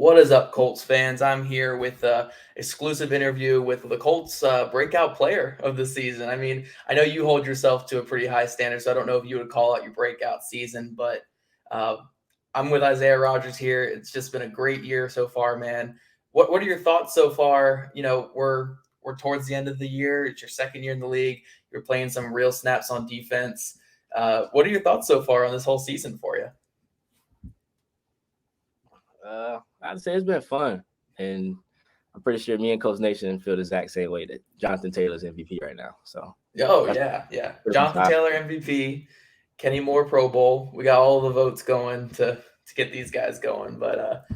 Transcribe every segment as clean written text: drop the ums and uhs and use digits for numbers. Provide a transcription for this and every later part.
What is up, Colts fans? I'm here with a exclusive interview with the Colts breakout player of the season. I mean, I know you hold yourself to a pretty high standard, so I don't know if you would call out your breakout season, but uh, I'm with Isaiah Rodgers here. It's just been a great year so far, man. What are your thoughts so far? We're towards the end of the year. It's your second year in the league. You're playing some real snaps on defense. What are your thoughts so far on this whole season for you? I'd say it's been fun, and I'm pretty sure me and Coach Nation feel the exact same way that Jonathan Taylor's MVP right now. So Oh that's yeah. pretty much Jonathan Taylor MVP, Kenny Moore Pro Bowl. We got all the votes going to get these guys going. But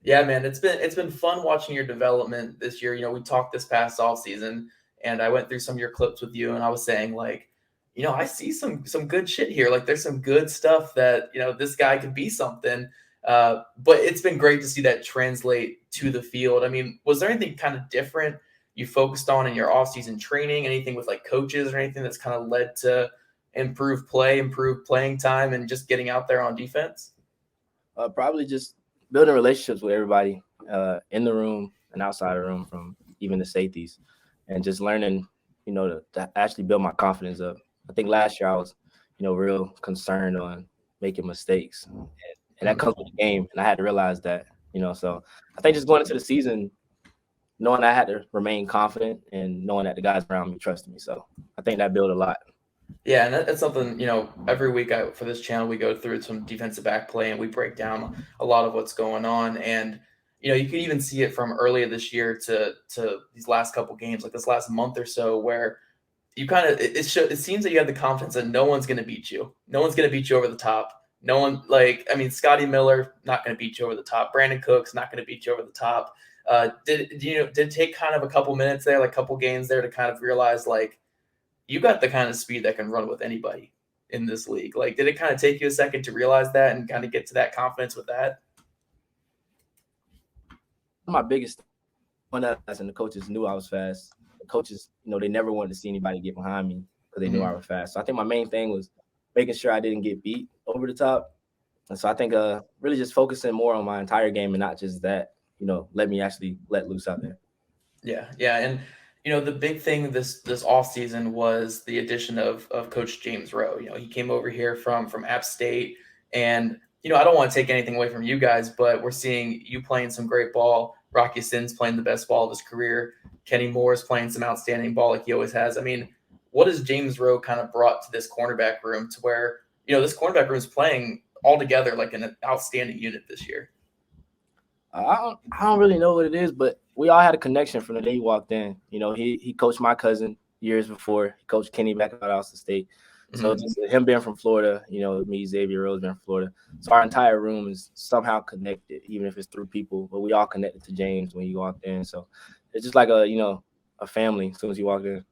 yeah, man, it's been fun watching your development this year. We talked this past off season, and I went through some of your clips with you, and I was saying like, I see some good shit here. Like there's some good stuff that this guy could be something. But it's been great to see that translate to the field. I mean, was there anything kind of different you focused on in your offseason training? Anything with like coaches or anything that's kind of led to improved play, improved playing time, and just getting out there on defense? probably just building relationships with everybody in the room and outside the room, from even the safeties, and just learning, to actually build my confidence up. I think last year I was, real concerned on making mistakes, and that Mhm. comes with the game, and I had to realize that. So I think just going into the season, knowing I had to remain confident and knowing that the guys around me trusted me. So I think that built a lot. Yeah, and that's something, every week for this channel, we go through some defensive back play and we break down a lot of what's going on. And, you can even see it from earlier this year to these last couple games, like this last month or so, where you kind of it seems that you have the confidence that no one's going to beat you. No one's going to beat you over the top. No one, like, I mean, Scotty Miller not going to beat you over the top. Brandon Cooks not going to beat you over the top. Did it take kind of a couple minutes there, like a couple games there, to kind of realize like you got the kind of speed that can run with anybody in this league? Like, did it kind of take you a second to realize that and kind of get to that confidence with that? My biggest one us and the coaches knew I was fast. The coaches, they never wanted to see anybody get behind me because they knew I Mhm. was fast. So I think my main thing was making sure I didn't get beat over the top. And so I think really just focusing more on my entire game and not just that, let me actually let loose out there. Yeah, and the big thing this off season was the addition of Coach James Rowe. He came over here from App State, and I don't want to take anything away from you guys, but we're seeing you playing some great ball. Rocky Sin's playing the best ball of his career. Kenny Moore's playing some outstanding ball like he always has. I mean, what has James Rowe kind of brought to this cornerback room to where this cornerback room is playing all together like an outstanding unit this year? I don't really know what it is, but we all had a connection from the day he walked in. He coached my cousin years before. He coached Kenny back at Austin State. So Mhm. just him being from Florida, me, Xavier Rose being from Florida. So our entire room is somehow connected, even if it's through people. But we all connected to James when he walked in. So it's just like a family as soon as he walked in.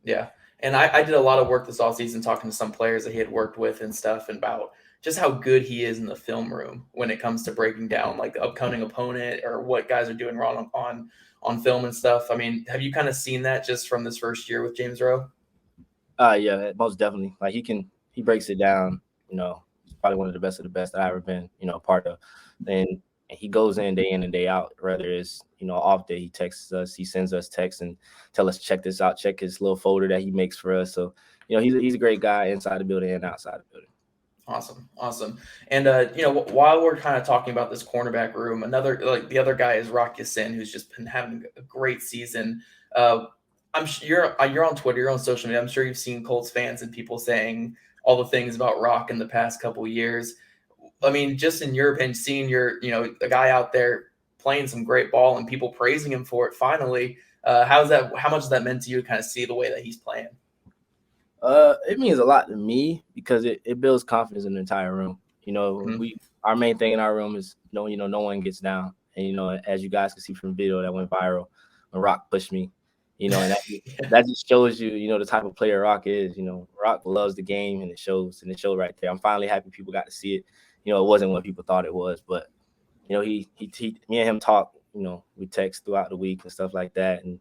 Yeah. And I did a lot of work this offseason talking to some players that he had worked with and stuff, and about just how good he is in the film room when it comes to breaking down like the upcoming opponent or what guys are doing wrong on film and stuff. I mean, have you kind of seen that just from this first year with James Rowe? Yeah, most definitely. Like he breaks it down. He's probably one of the best that I've ever been, a part of. And he goes in and day out. Whether it's off day, he texts us, he sends us texts and tell us check this out, check his little folder that he makes for us. So he's a great guy inside the building and outside the building. Awesome. And while we're kind of talking about this cornerback room, another like the other guy is Rocky Sin, who's just been having a great season. Uh, you're on Twitter, you're on social media. I'm sure you've seen Colts fans and people saying all the things about Rock in the past couple years. I mean, just in your opinion, seeing a guy out there playing some great ball and people praising him for it finally. How much has that meant to you to kind of see the way that he's playing? It means a lot to me because it builds confidence in the entire room. Mhm. Our main thing in our room is no one gets down. And as you guys can see from the video that went viral, when Rock pushed me, and that just shows you, the type of player Rock is. Rock loves the game and it shows right there. I'm finally happy people got to see it. It wasn't what people thought it was, but me and him talk, we text throughout the week and stuff like that. And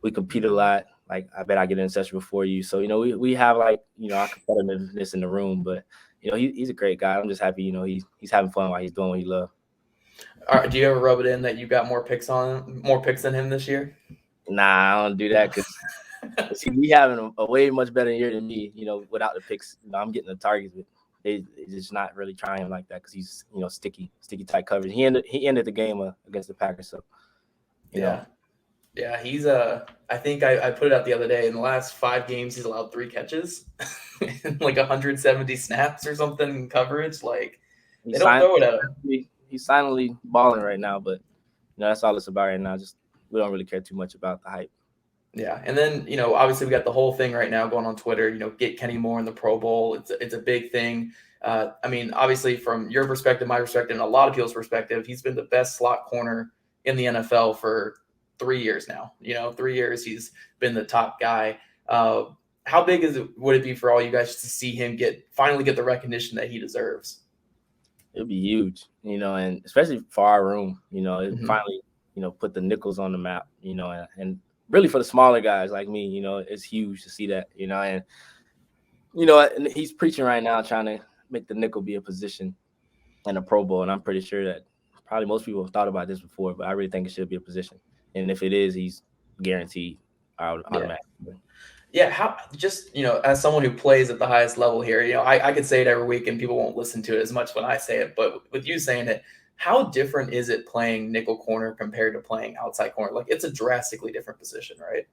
we compete a lot. Like, I bet I get in session before you. So, we have like, our competitiveness in the room, but he's a great guy. I'm just happy, he's having fun while he's doing what he loves. Do you ever rub it in that you got more picks than him this year? Nah, I don't do that because see, we having a way much better year than me. Without the picks, I'm getting the targets, but they just not really trying like that because he's sticky tight coverage. He ended the game against the Packers, so Yeah. Yeah, he's I think I put it out the other day. In the last 5 games, he's allowed 3 catches, and like 170 snaps or something in coverage. Like they he's don't throw it at him. he's silently balling right now. But that's all it's about right now. Just we don't really care too much about the hype. Yeah, and then obviously we got the whole thing right now going on Twitter. Get Kenny Moore in the Pro Bowl. It's a big thing. I mean, obviously from your perspective, my perspective, and a lot of people's perspective, he's been the best slot corner in the NFL for 3 years now. 3 years he's been the top guy. How big would it be for all you guys to see him finally get the recognition that he deserves? It'll be huge, and especially for our room, it Mhm. finally, put the nickels on the map, and really for the smaller guys like me, it's huge to see that, and and he's preaching right now, trying to make the nickel be a position in a Pro Bowl, and I'm pretty sure that probably most people have thought about this before, but I really think it should be a position, and if it is, he's guaranteed automatically. Yeah, how just as someone who plays at the highest level here, I could say it every week and people won't listen to it as much when I say it, but with you saying it, how different is it playing nickel corner compared to playing outside corner? Like it's a drastically different position, right?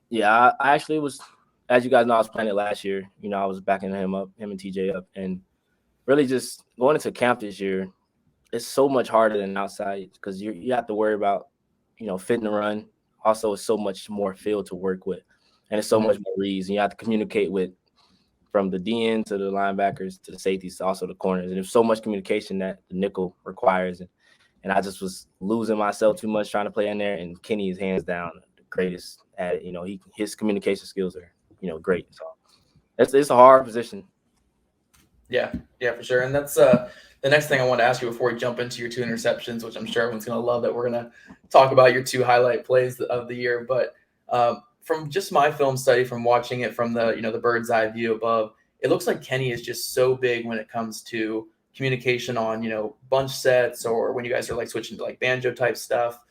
Yeah, I actually was, as you guys know, I was playing it last year. I was backing him and TJ up, and really just going into camp this year, it's so much harder than outside because you have to worry about, fitting the run. Also, it's so much more field to work with, and it's so much more reads. And you have to communicate with from the DN to the linebackers to the safeties to also the corners. And there's so much communication that the nickel requires. And I just was losing myself too much trying to play in there. And Kenny is hands down the greatest at it. His communication skills are, great. So it's a hard position. Yeah, for sure. And that's the next thing I want to ask you before we jump into your 2 interceptions, which I'm sure everyone's going to love that we're going to talk about your 2 highlight plays of the year. But from just my film study, from watching it from the bird's eye view above, it looks like Kenny is just so big when it comes to communication on bunch sets or when you guys are like switching to like banjo type stuff.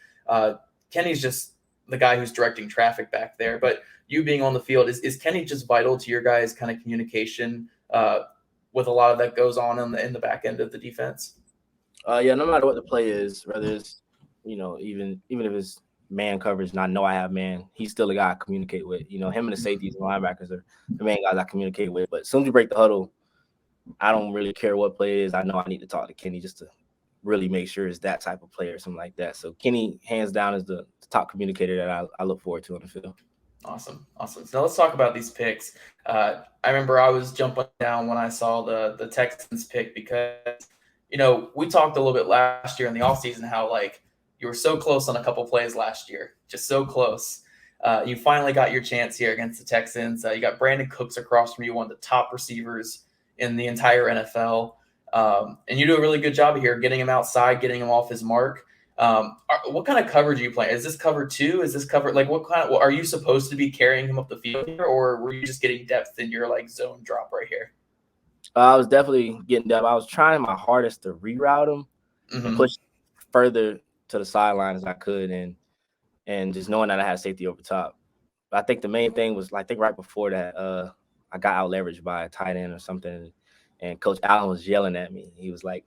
Kenny's just the guy who's directing traffic back there. But you being on the field, is Kenny just vital to your guys' kind of communication? With a lot of that goes on in the back end of the defense. Yeah, no matter what the play is, whether it's even if it's man coverage and I know I have man, he's still the guy I communicate with. Him and the safeties and linebackers are the main guys I communicate with. But as soon as we break the huddle, I don't really care what play it is. I know I need to talk to Kenny just to really make sure it's that type of play or something like that. So Kenny, hands down, is the top communicator that I look forward to on the field. Awesome. So now let's talk about these picks. I remember I was jumping down when I saw the Texans pick because, we talked a little bit last year in the offseason how, like, you were so close on a couple plays last year, just so close. You finally got your chance here against the Texans. You got Brandon Cooks across from you, one of the top receivers in the entire NFL. And you do a really good job here getting him outside, getting him off his mark. What kind of coverage are you playing? Is this cover 2? Is this cover like are you supposed to be carrying him up the field here, or were you just getting depth in your like zone drop right here? I was definitely getting depth. I was trying my hardest to reroute him and push further to the sideline as I could, and just knowing that I had safety over top. But I think the main thing was, I think right before that, I got out leveraged by a tight end or something, and Coach Allen was yelling at me. He was like,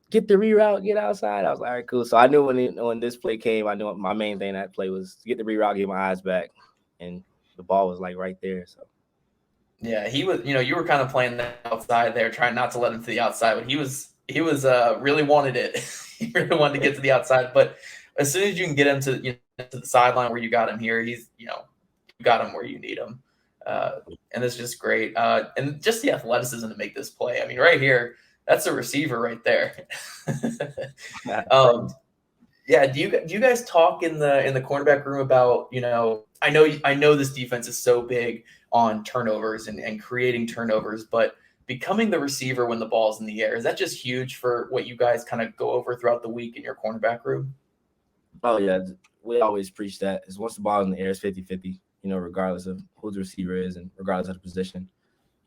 get the reroute, get outside. I was like, all right, cool. So I knew when this play came, I knew my main thing that play was to get the reroute, get my eyes back, and the ball was like right there. So yeah, he was. You were kind of playing the outside there, trying not to let him to the outside, but he was really wanted it. He really wanted to get to the outside, but as soon as you can get him to to the sideline where you got him here, he's you got him where you need him, and it's just great. And just the athleticism to make this play. I mean, right here. That's a receiver right there. Yeah. Do you guys talk in the cornerback room about I know this defense is so big on turnovers and creating turnovers, but becoming the receiver when the ball's in the air, is that just huge for what you guys kind of go over throughout the week in your cornerback room? Oh yeah, we always preach that. Is once the ball in the air, it's 50-50. Regardless of who the receiver is and regardless of the position.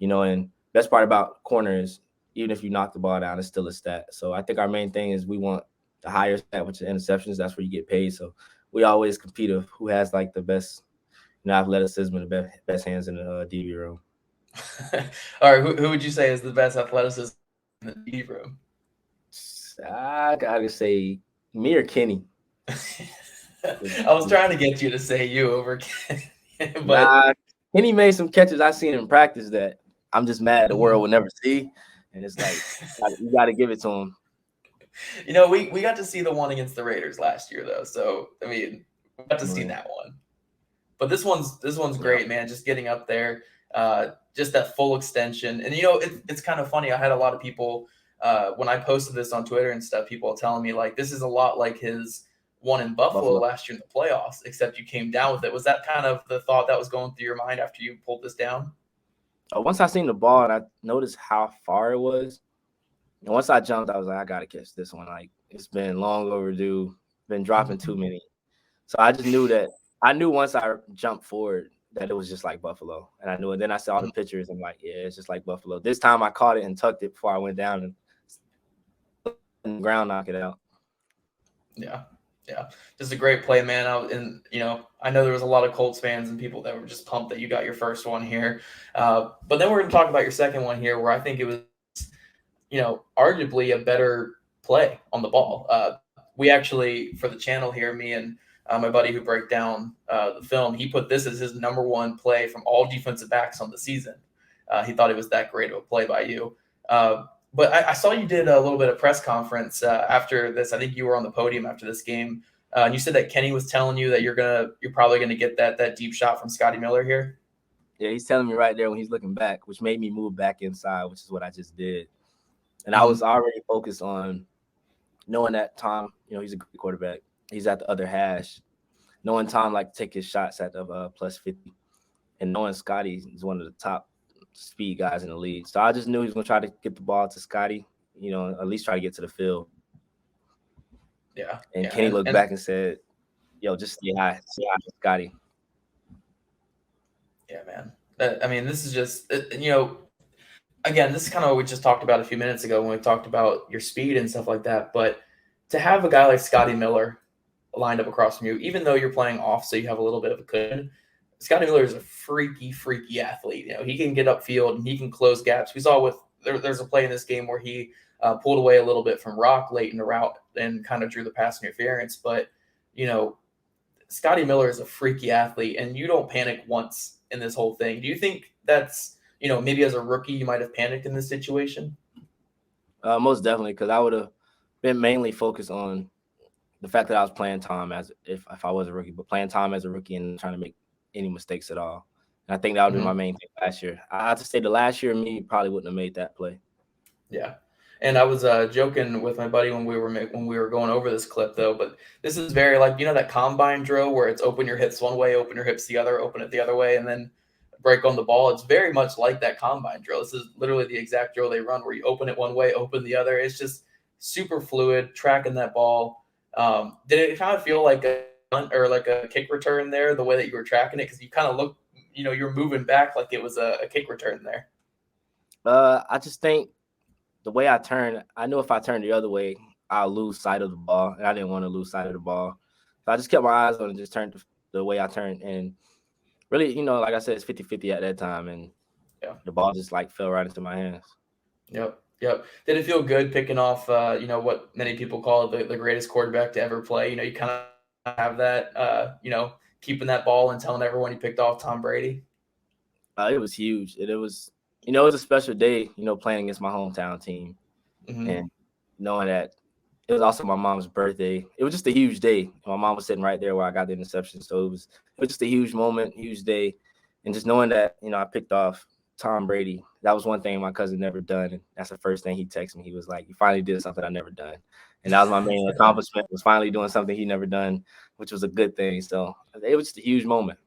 And best part about corner is, even if you knock the ball down, it's still a stat. So I think our main thing is we want the higher stat, which is interceptions. That's where you get paid. So we always compete of who has like the best, athleticism and the best hands in the DB room. All right, who would you say is the best athleticism in the DB room? I gotta say me or Kenny. I was trying to get you to say you over Kenny, but Nah, Kenny made some catches I seen in practice that I'm just mad the world will never see, and it's like you got to give it to him. We got to see the one against the Raiders last year, though. So I mean, we got to see that one. But this one's great, man. Just getting up there, just that full extension, and it's kind of funny. I had a lot of people when I posted this on Twitter and stuff. People telling me like this is a lot like his one in Buffalo last year in the playoffs, except you came down with it. Was that kind of the thought that was going through your mind after you pulled this down? Once I seen the ball and I noticed how far it was, and once I jumped, I was like, I gotta catch this one. Like it's been long overdue. Been dropping too many. So I just knew that. I knew once I jumped forward that it was just like Buffalo, and I knew it. Then I saw the pictures. I'm like, yeah, it's just like Buffalo. This time I caught it and tucked it before I went down and the ground knock it out. Yeah, just a great play, man. I know there was a lot of Colts fans and people that were just pumped that you got your first one here. But then we're going to talk about your second one here, where I think it was, arguably a better play on the ball. We actually, for the channel here, me and my buddy who broke down the film, he put this as his number one play from all defensive backs on the season. He thought it was that great of a play by you. But I saw you did a little bit of press conference after this. I think you were on the podium after this game. And you said that Kenny was telling you that you're probably gonna get that deep shot from Scotty Miller here. Yeah, he's telling me right there when he's looking back, which made me move back inside, which is what I just did. And I was already focused on knowing that Tom, he's a great quarterback. He's at the other hash. Knowing Tom like to take his shots at the plus 50, and knowing Scotty is one of the top speed guys in the league. So I just knew he was going to try to get the ball to Scotty, at least try to get to the field. Yeah. And Kenny looked back and said, yo, just stay high, Scotty. Yeah, man. I mean, this is just, again, this is kind of what we just talked about a few minutes ago when we talked about your speed and stuff like that. But to have a guy like Scotty Miller lined up across from you, even though you're playing off, so you have a little bit of a cushion, Scotty Miller is a freaky athlete. He can get upfield and he can close gaps. We saw there's a play in this game where he pulled away a little bit from Rock late in the route and kind of drew the pass interference. But, Scotty Miller is a freaky athlete, and you don't panic once in this whole thing. Do you think that's, maybe as a rookie you might have panicked in this situation? Most definitely, because I would have been mainly focused on the fact that I was playing Tom as if I was a rookie, but playing Tom as a rookie and trying to make any mistakes at all. And I think that would be my main thing last year. I have to say the last year me probably wouldn't have made that play. Yeah. And I was joking with my buddy when we were going over this clip, though. But this is very like, that combine drill where it's open your hips one way, open your hips the other, open it the other way, and then break on the ball. It's very much like that combine drill. This is literally the exact drill they run where you open it one way, open the other. It's just super fluid, tracking that ball. Did it kind of feel like a kick return there, the way that you were tracking it? Because you kind of look, you're moving back like it was a kick return there. I just think the way I turned, I knew if I turned the other way, I'll lose sight of the ball, and I didn't want to lose sight of the ball. So I just kept my eyes on it and just turned the way I turned. And really, like I said, it's 50-50 at that time, and the ball just like fell right into my hands. Yep. Did it feel good picking off, what many people call the greatest quarterback to ever play? You kind of have that, keeping that ball and telling everyone you picked off Tom Brady. It was huge. It was, it was a special day, playing against my hometown team, and knowing that it was also my mom's birthday. It was just a huge day. My mom was sitting right there where I got the interception, so it was just a huge moment, huge day, and just knowing that I picked off Tom Brady. That was one thing my cousin never done, and that's the first thing he texted me. He was like, "You finally did something I never done," and that was my main accomplishment. Was finally doing something he never done, which was a good thing. So it was just a huge moment.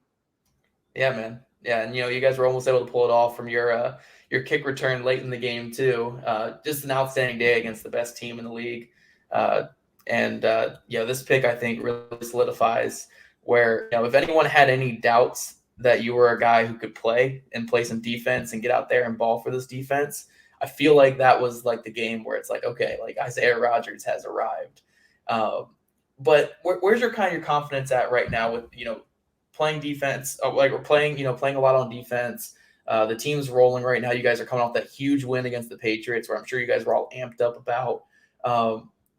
Yeah, man. Yeah, and you guys were almost able to pull it off from your kick return late in the game too. Just an outstanding day against the best team in the league. This pick I think really solidifies where if anyone had any doubts that you were a guy who could play some defense and get out there and ball for this defense, I feel like that was like the game where it's like, okay, like Isaiah Rodgers has arrived. But where's your confidence at right now with playing defense? Like we're playing playing a lot on defense. The team's rolling right now. You guys are coming off that huge win against the Patriots, where I'm sure you guys were all amped up about.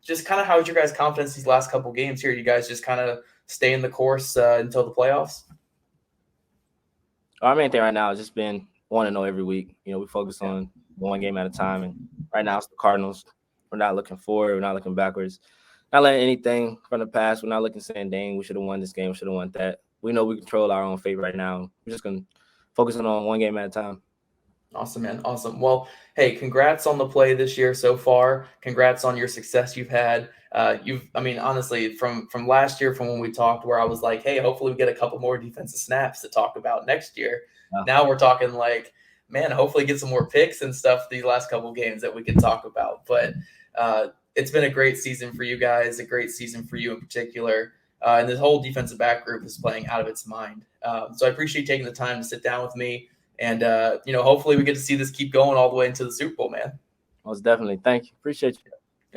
Just kind of how's your guys' confidence these last couple games here? You guys just kind of stay in the course until the playoffs? Our main thing right now has just been 1-0 every week. We focus on one game at a time, and right now it's the Cardinals. We're not looking forward. We're not looking backwards. Not letting anything from the past. We're not looking saying, dang, we should have won this game. We should have won that. We know we control our own fate right now. We're just going to focus on one game at a time. Awesome, man. Awesome. Well, hey, congrats on the play this year so far. Congrats on your success you've had. Honestly, from last year, from when we talked, where I was like, hey, hopefully we get a couple more defensive snaps to talk about next year. Wow. Now we're talking like, man, hopefully get some more picks and stuff these last couple games that we can talk about. But it's been a great season for you guys, a great season for you in particular. And this whole defensive back group is playing out of its mind. So I appreciate taking the time to sit down with me. And, hopefully we get to see this keep going all the way into the Super Bowl, man. Most definitely. Thank you. Appreciate you.